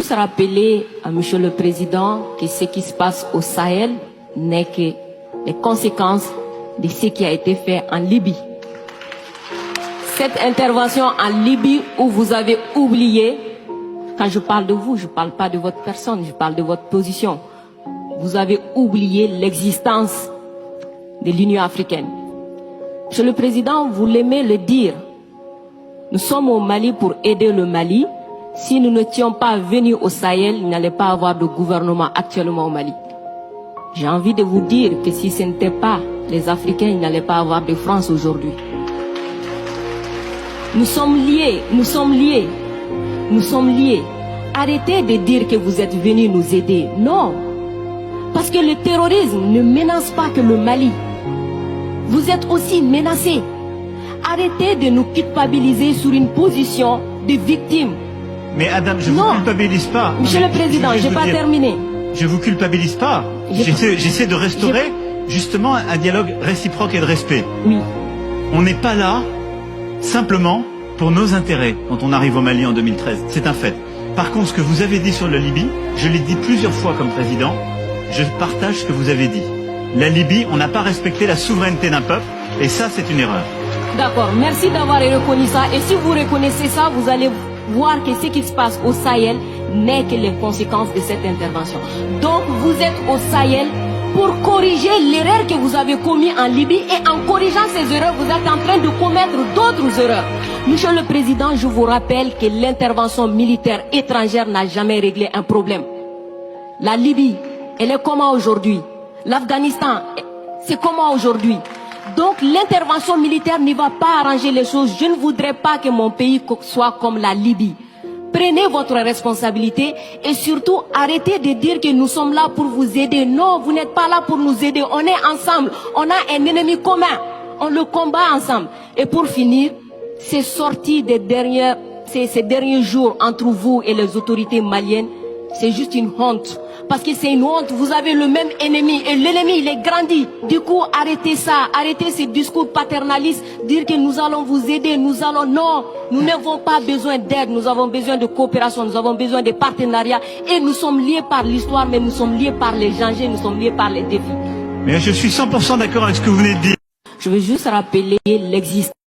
juste rappeler à Monsieur le Président que ce qui se passe au Sahel n'est que les conséquences de ce qui a été fait en Libye. Cette intervention en Libye où vous avez oublié, quand je parle de vous, je ne parle pas de votre personne, je parle de votre position. Vous avez oublié l'existence de l'Union africaine. Monsieur le Président, vous l'aimez le dire. Nous sommes au Mali pour aider le Mali. Si nous n'étions pas venus au Sahel, il n'allait pas avoir de gouvernement actuellement au Mali. J'ai envie de vous dire que si ce n'était pas les Africains, il n'allait pas avoir de France aujourd'hui. Nous sommes liés, nous sommes liés, nous sommes liés. Arrêtez de dire que vous êtes venus nous aider. Non. Parce que le terrorisme ne menace pas que le Mali. Vous êtes aussi menacés. Arrêtez de nous culpabiliser sur une position de victime. Mais Adam, je ne vous culpabilise pas. Monsieur le Président, je n'ai pas terminé. Je ne vous culpabilise pas. J'essaie de restaurer justement un dialogue réciproque et de respect. Oui. On n'est pas là simplement pour nos intérêts quand on arrive au Mali en 2013. C'est un fait. Par contre, ce que vous avez dit sur la Libye, je l'ai dit plusieurs fois comme président, je partage ce que vous avez dit. La Libye, on n'a pas respecté la souveraineté d'un peuple, et ça, c'est une erreur. D'accord, merci d'avoir reconnu ça. Et si vous reconnaissez ça, vous allez voir que ce qui se passe au Sahel n'est que les conséquences de cette intervention. Donc, vous êtes au Sahel pour corriger l'erreur que vous avez commise en Libye, et en corrigeant ces erreurs, vous êtes en train de commettre d'autres erreurs. Monsieur le Président, je vous rappelle que l'intervention militaire étrangère n'a jamais réglé un problème. La Libye, elle est comment aujourd'hui? L'Afghanistan, c'est comment aujourd'hui? Donc l'intervention militaire ne va pas arranger les choses. Je ne voudrais pas que mon pays soit comme la Libye. Prenez votre responsabilité et surtout arrêtez de dire que nous sommes là pour vous aider. Non, vous n'êtes pas là pour nous aider. On est ensemble. On a un ennemi commun. On le combat ensemble. Et pour finir, ces sorties ces derniers jours entre vous et les autorités maliennes, c'est juste une honte. Parce que c'est une honte, vous avez le même ennemi et l'ennemi il est grandi. Du coup, arrêtez ça, arrêtez ces discours paternalistes, dire que nous allons vous aider, non, nous n'avons pas besoin d'aide, nous avons besoin de coopération, nous avons besoin de partenariat et nous sommes liés par l'histoire, mais nous sommes liés par les dangers, nous sommes liés par les défis. Mais je suis 100% d'accord avec ce que vous venez de dire. Je veux juste rappeler l'existence